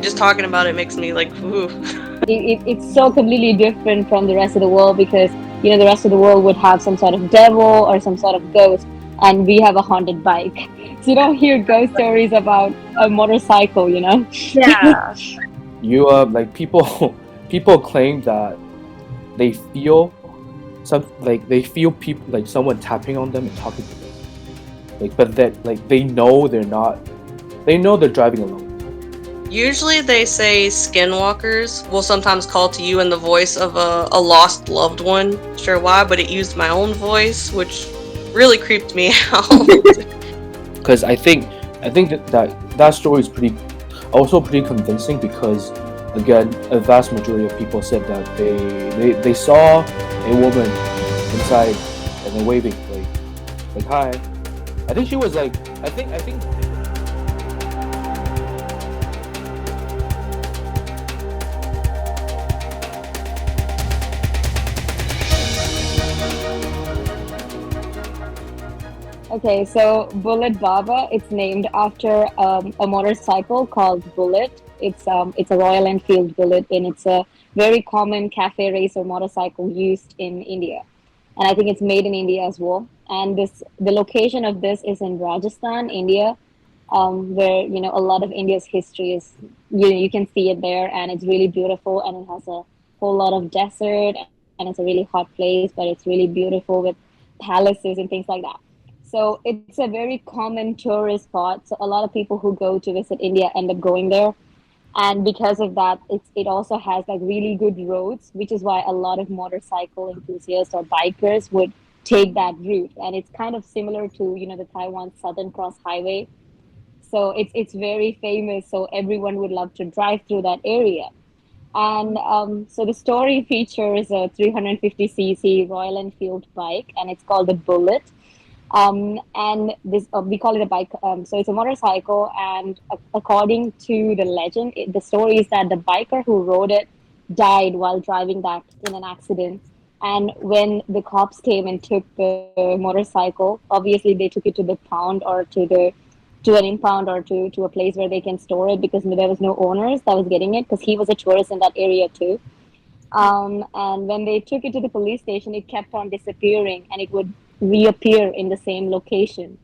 Just talking about it makes me like, ooh. It's so completely different from the rest of the world because the rest of the world would have some sort of devil or some sort of ghost, and we have a haunted bike. So you don't hear ghost stories about a motorcycle. Yeah. You like people people claim that they feel they feel people like someone tapping on them and talking to them. Like but that like they know they're driving alone. Usually they say skinwalkers will sometimes call to you in the voice of a lost loved one. Sure why, but it used my own voice, which really creeped me out. Because I think that story is pretty also pretty convincing because again a vast majority of people said that they saw a woman inside and then waving like hi. I think she was like I think Okay, so Bullet Baba, it's named after a motorcycle called Bullet. It's a Royal Enfield Bullet, and it's a very common cafe racer motorcycle used in India, and I think it's made in India as well. And the location of this is in Rajasthan, India, where a lot of India's history is. You can see it there, and it's really beautiful, and it has a whole lot of desert, and it's a really hot place, but it's really beautiful with palaces and things like that. So it's a very common tourist spot. So a lot of people who go to visit India end up going there. And because of that, it also has like really good roads, which is why a lot of motorcycle enthusiasts or bikers would take that route. And it's kind of similar to, the Taiwan Southern Cross Highway. So it's very famous. So everyone would love to drive through that area. And so the story features a 350cc Royal Enfield bike, and it's called the Bullet. And this we call it a bike. So it's a motorcycle, and according to the legend, the story is that the biker who rode it died while driving that in an accident. And when the cops came and took the motorcycle, obviously they took it to the pound or to an impound or to a place where they can store it because there was no owners that was getting it because he was a tourist in that area too. And when they took it to the police station, it kept on disappearing and it would reappear in the same location.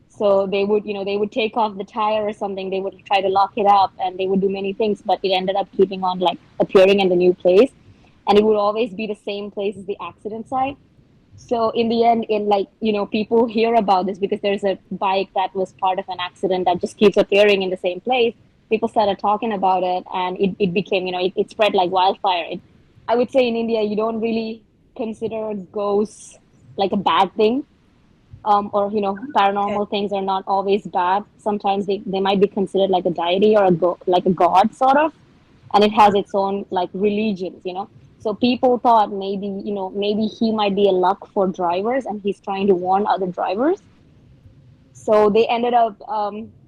So they would take off the tire or something. They would try to lock it up and they would do many things, but it ended up keeping on like appearing in the new place. And it would always be the same place as the accident site. So in the end, people hear about this because there's a bike that was part of an accident that just keeps appearing in the same place. People started talking about it, and it became, it spread like wildfire. I would say in India, you don't really consider ghosts like a bad thing, or Okay. paranormal things are not always bad. Sometimes they might be considered like a deity or like a god sort of, and it has its own like religions. So people thought maybe he might be a luck for drivers and he's trying to warn other drivers. So they ended up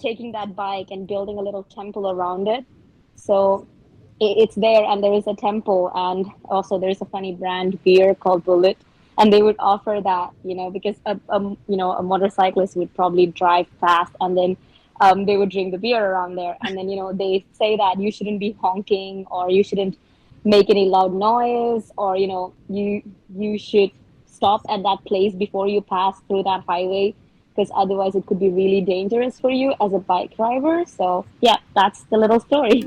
taking that bike and building a little temple around it. So it's there, and there is a temple, and also there's a funny brand beer called Bullet, and they would offer that, because a motorcyclist would probably drive fast, and then they would drink the beer around there, and then they say that you shouldn't be honking or you shouldn't make any loud noise, or you should stop at that place before you pass through that highway because otherwise it could be really dangerous for you as a bike driver. So yeah, that's the little story.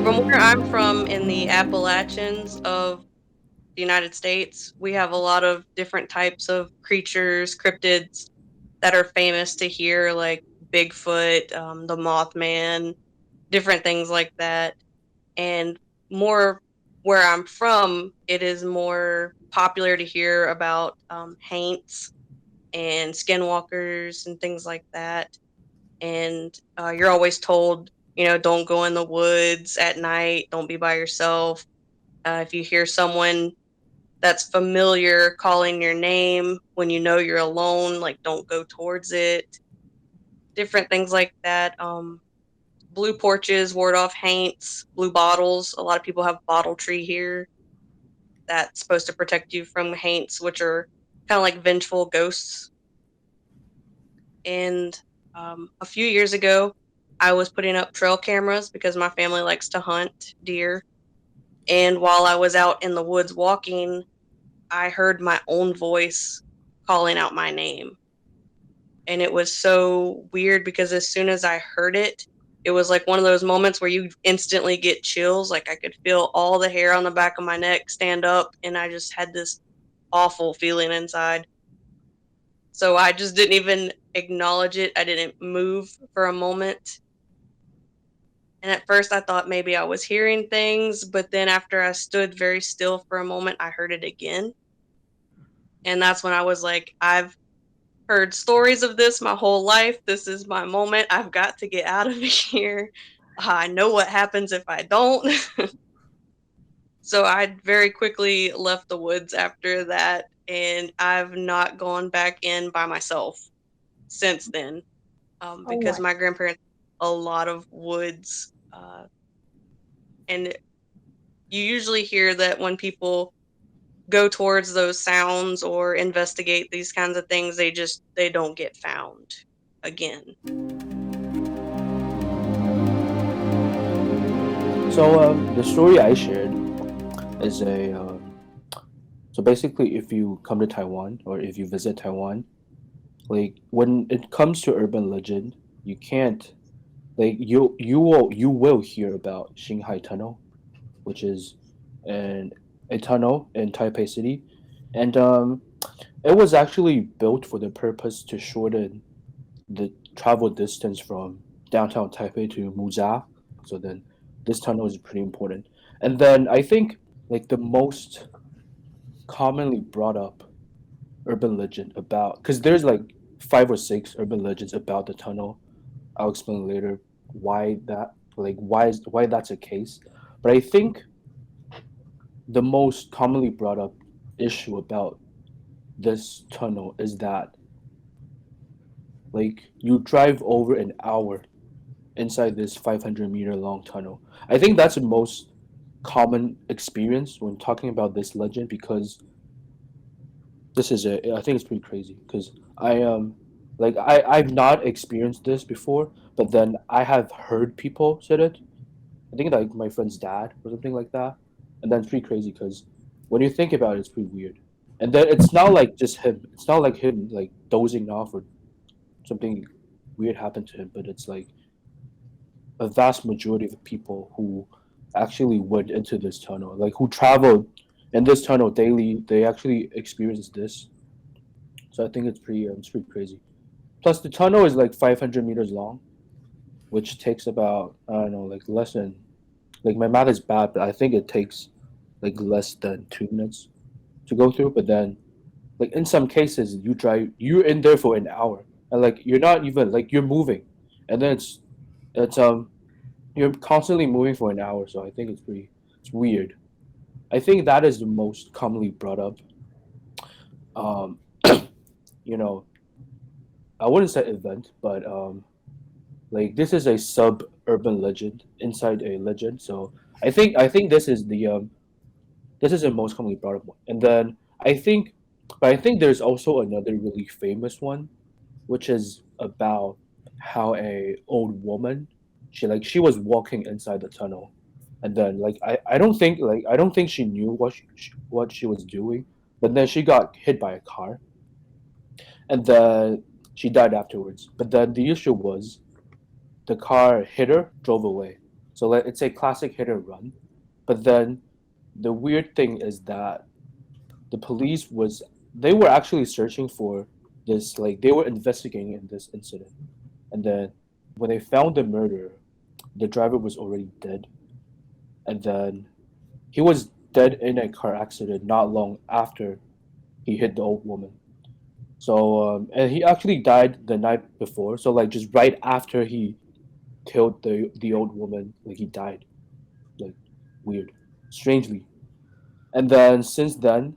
From where I'm from in the Appalachians of the United States, we have a lot of different types of creatures, cryptids that are famous to hear, like Bigfoot, the Mothman, different things like that. And more where I'm from, it is more popular to hear about haints and skinwalkers and things like that. And you're always told, don't go in the woods at night, don't be by yourself. If you hear someone that's familiar calling your name when you know you're alone, like don't go towards it. Different things like that. Blue porches ward off haints, blue bottles. A lot of people have bottle tree here that's supposed to protect you from haints, which are kind of like vengeful ghosts. And A few years ago, I was putting up trail cameras because my family likes to hunt deer. And while I was out in the woods walking, I heard my own voice calling out my name. And it was so weird because as soon as I heard it, it was like one of those moments where you instantly get chills. Like I could feel all the hair on the back of my neck stand up, and I just had this awful feeling inside. So I just didn't even acknowledge it. I didn't move for a moment. And at first I thought maybe I was hearing things, but then after I stood very still for a moment, I heard it again. And that's when I was like, I've heard stories of this my whole life. This is my moment. I've got to get out of here. I know what happens if I don't. So I very quickly left the woods after that, and I've not gone back in by myself since then, Oh, because what? my grandparents a lot of woods, and you usually hear that when people go towards those sounds or investigate these kinds of things, they don't get found again. So the story I shared is a so basically, if you come to Taiwan or if you visit Taiwan, like when it comes to urban legend, you can't like you will hear about Xinghai Tunnel, which is an a tunnel in Taipei City, and it was actually built for the purpose to shorten the travel distance from downtown Taipei to Muzha. So then, this tunnel is pretty important. And then I think like the most commonly brought up urban legend about because there's like 5 or 6 urban legends about the tunnel. I'll explain later why that why that's a case. But I think the most commonly brought up issue about this tunnel is that like you drive over an hour inside this 500-meter long tunnel. I think that's the most common experience when talking about this legend because this is a I think it's pretty crazy because I've not experienced this before, but then I have heard people said it. I think like my friend's dad or something like that, and then it's pretty crazy because when you think about it, it's pretty weird. And then it's not like just him. It's not like him like dozing off or something weird happened to him, but it's like a vast majority of the people who actually went into this tunnel, like who traveled in this tunnel daily, they actually experienced this. So I think it's pretty crazy. Plus, the tunnel is like 500 meters long, which takes about I don't know, like less than like my math is bad, but I think it takes like less than 2 minutes to go through. But then, like in some cases, you're in there for an hour, and like you're not even like you're moving, and then it's you're constantly moving for an hour. So I think it's weird. I think that is the most commonly brought up. Um, you know, I wouldn't say event, but like this is a suburban legend inside a legend. So I think this is the most commonly brought up one. And then I think there's also another really famous one, which is about how a old woman she was walking inside the tunnel, and then like I don't think she knew what she was doing, but then she got hit by a car, and then she died afterwards. But then the issue was the car hit her, drove away. So like it's a classic hit and run. But then the weird thing is that the police was they were actually searching for this like they were investigating in this incident. And then when they found the murderer, the driver was already dead. And then he was dead in a car accident not long after he hit the old woman. So and he actually died the night before. So like just right after he killed the old woman, like he died. Like weird, strangely. And then since then,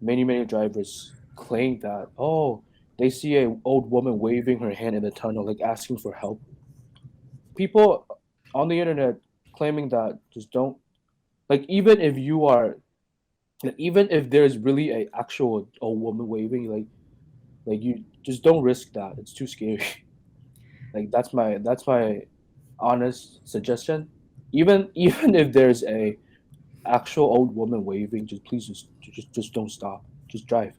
many drivers claim that they see a old woman waving her hand in the tunnel, like asking for help. People on the internet claiming that just don't like even if there's really a actual old woman waving like you just don't risk that. It's too scary. Like that's my honest suggestion. Even if there's a actual old woman waving, just please just don't stop. Just drive.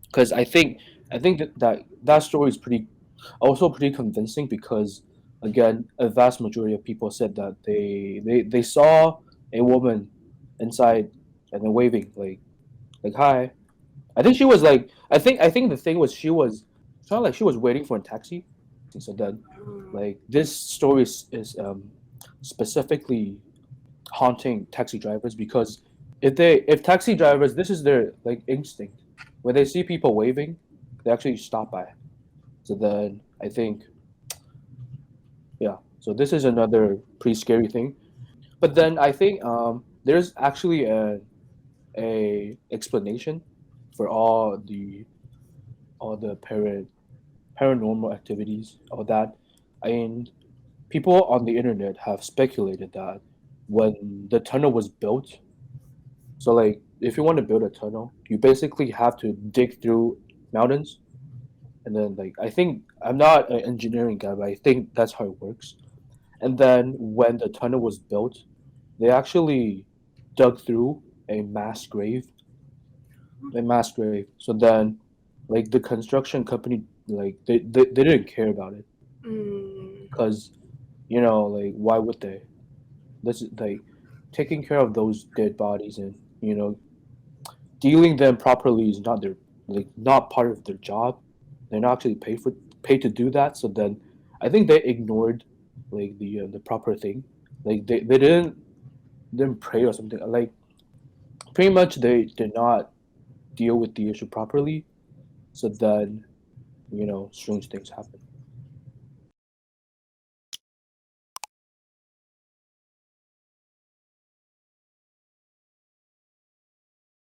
Because I think that story is pretty also pretty convincing because again a vast majority of people said that they saw a woman inside and then waving like hi. I think she was like I think the thing was it's not like she was waiting for a taxi. So then like this story is specifically haunting taxi drivers because if taxi drivers this is their like instinct when they see people waving they actually stop by. So then I think yeah, so this is another pretty scary thing. But then I think there's actually a explanation for all the paranormal activities, all that. I mean, people on the internet have speculated that when the tunnel was built, so like if you want to build a tunnel, you basically have to dig through mountains, and then like I think I'm not an engineering guy, but I think that's how it works. And then when the tunnel was built, they actually dug through a mass grave, a mass grave. So then, like the construction company, like they didn't care about it Mm. because like why would they? This is like taking care of those dead bodies and dealing them properly is not their like not part of their job. They're not actually paid to do that. So then, I think they ignored like the proper thing. Like they didn't pray or something. Like pretty much they did not deal with the issue properly. So then strange things happen.